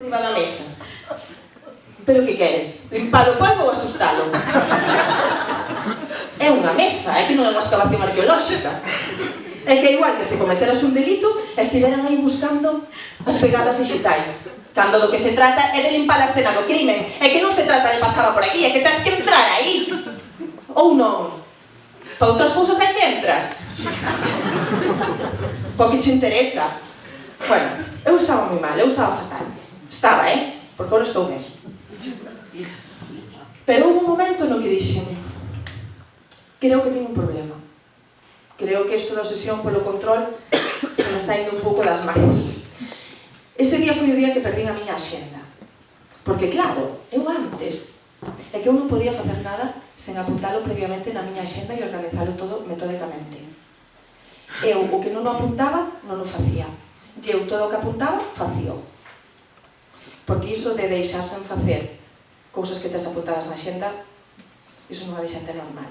Arriba da mesa. Pero que queres? Limpar o polvo ou asustalo? É unha mesa, é que non é unha excavación arqueolóxica. É que igual que se cometeras un delito, estiveran aí buscando as pegadas digitais. Cando do que se trata é de limpar a escena do crimen. É que non se trata de pasar por aquí, é que tens que entrar aí. Ou non? Pa outras cousas ben que entras. Po que che interesa. Bueno, eu estaba moi mal, eu estaba fatal. Estaba, porque agora estou ben. Pero houve un momento no que dixen: creo que teño un problema. Creo que isto da obsesión polo control se me está indo un pouco das mans. Ese día foi o día que perdín a miña axenda. Porque claro, eu antes é que eu non podía facer nada sen apuntalo previamente na miña axenda e organizalo todo metódicamente. Eu o que non o apuntaba, non o facía. E eu todo o que apuntaba, facío. Porque iso de deixarse en facer cousas que tes apuntadas na xenda, iso non é de xente normal.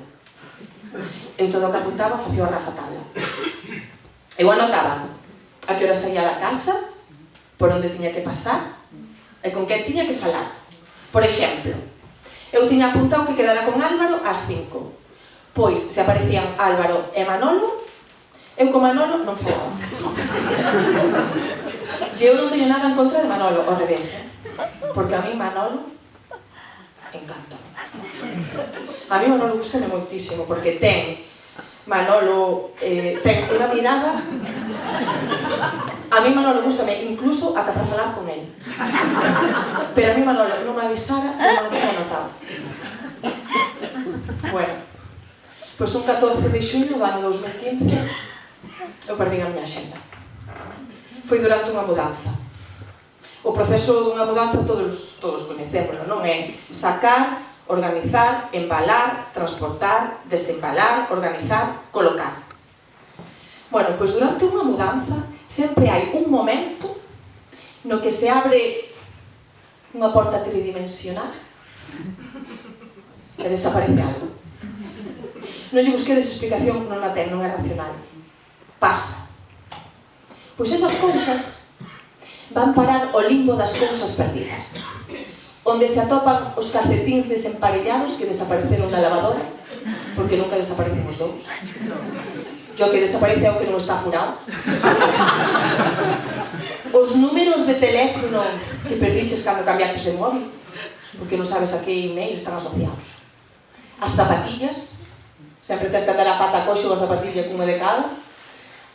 Eu todo o que apuntaba, facía a rajatabla. Eu anotaba a que hora saía da casa, por onde tiña que pasar e con quen tiña que falar. Por exemplo, eu tiña apuntado que quedara con Álvaro ás 5. Pois, se aparecían Álvaro e Manolo, eu con Manolo non falaba. E eu non teño nada en contra de Manolo, ao revés. Porque a mí Manolo encanta. A mí Manolo gustame moitísimo, porque Manolo ten unha mirada. A mí Manolo gustame incluso ata para falar con el. Pero a mí Manolo non me avisara e non me anotaba. Bueno, pois un 14 de xuño do ano 2015 eu perdín a miña axenda. Foi durante unha mudanza. O proceso dunha mudanza todos coñecémoslo, non é sacar, organizar, embalar, transportar, desembalar, organizar, colocar. Bueno, pois durante unha mudanza sempre hai un momento no que se abre unha porta tridimensional e desaparece algo. Non lle busquedes explicación, non a ten, non é racional. Pasa. Pois esas cousas van parar ao limbo das cousas perdidas, onde se atopan os calcetíns desemparellados que desapareceron na lavadora, porque nunca desaparecen os dous. E o que desaparece é o que non está furado. Os números de teléfono que perdiches cando cambiaches de móvil, porque non sabes a que email están asociados. As zapatillas, sempre tens que andar a pata coxo a zapatilla cunha de cada.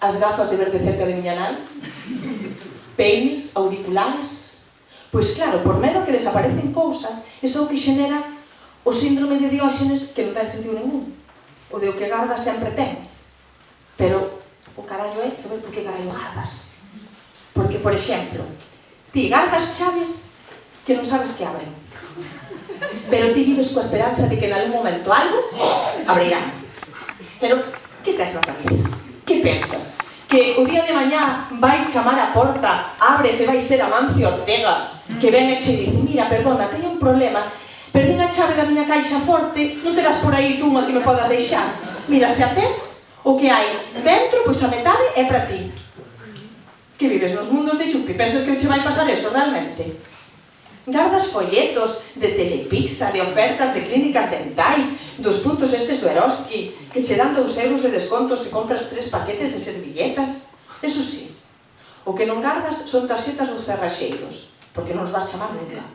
As gafas de verde cerca de miña nai. Peines, auriculares. Pois claro, por medo que desaparecen cousas, iso é o que xenera o síndrome de Dióxenes, que non ten sentido ningún. O de o que garda sempre ten. Pero o carallo é saber por que carallo gardas. Porque, por exemplo, ti gardas chaves que non sabes que abren. Pero ti vives coa esperanza de que en algún momento algo abrirán. Pero, que tes na cabeza? Que pensas? Que o día de mañá vai chamar a porta, abres e vai ser Amancio Ortega, que ven e che dice: mira, perdona, teño un problema, perdín a chave da miña caixa forte, non terás por aí tú unha que me podas deixar? Mira, se a tes, o que hai dentro, pois a metade é para ti. Que vives nos mundos de Yupi? Pensas que che vai pasar eso realmente? Gardas folletos de Telepizza, de ofertas de clínicas dentais, dos puntos estes do Eroski, que che dan 2 euros de desconto se compras 3 paquetes de servilletas. Eso sí, o que non gardas son tarxetas dos cerraxeiros, porque non os vas chamar nunca.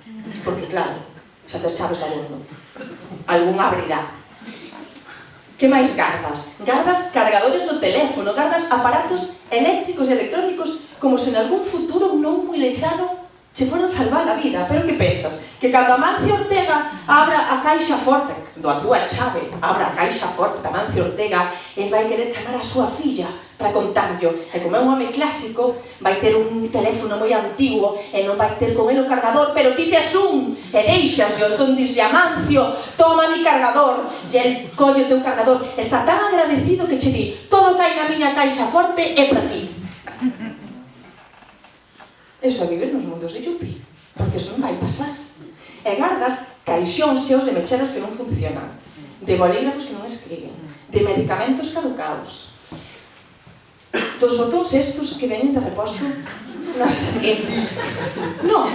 Porque claro, xa tes chaves da mundo. Algún abrirá. Que máis gardas? Gardas cargadores do teléfono, gardas aparatos eléctricos e electrónicos como se en algún futuro non moi leixano se foron salvar a vida. Pero que pensas? Que cando Amancio Ortega abra a caixa forte da túa chave, abra a caixa forte da Amancio Ortega, el vai querer chamar a súa filla para contarlo. E como é un home clásico, vai ter un teléfono moi antigo e non vai ter con el o cargador, pero ti tes un e deixas e entón dixe: Amancio, toma mi cargador. E el colle o teu cargador, está tan agradecido que che di: todo que hai na miña caixa forte é para ti. Eso é viver nos mundos de Yupi, porque eso non vai pasar. E gardas caixóns cheos de mecheros que non funcionan, de bolígrafos que non escriben, de medicamentos caducados, dos botóns estos que veñen de reposto nas chaquetas. Non,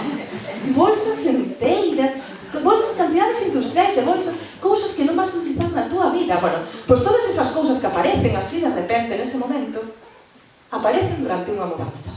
bolsas enteiras, bolsas, cantidades industriais de bolsas, cousas que non vas a utilizar na túa vida. Bueno, pois todas esas cousas que aparecen así de repente nese momento, aparecen durante unha mudanza.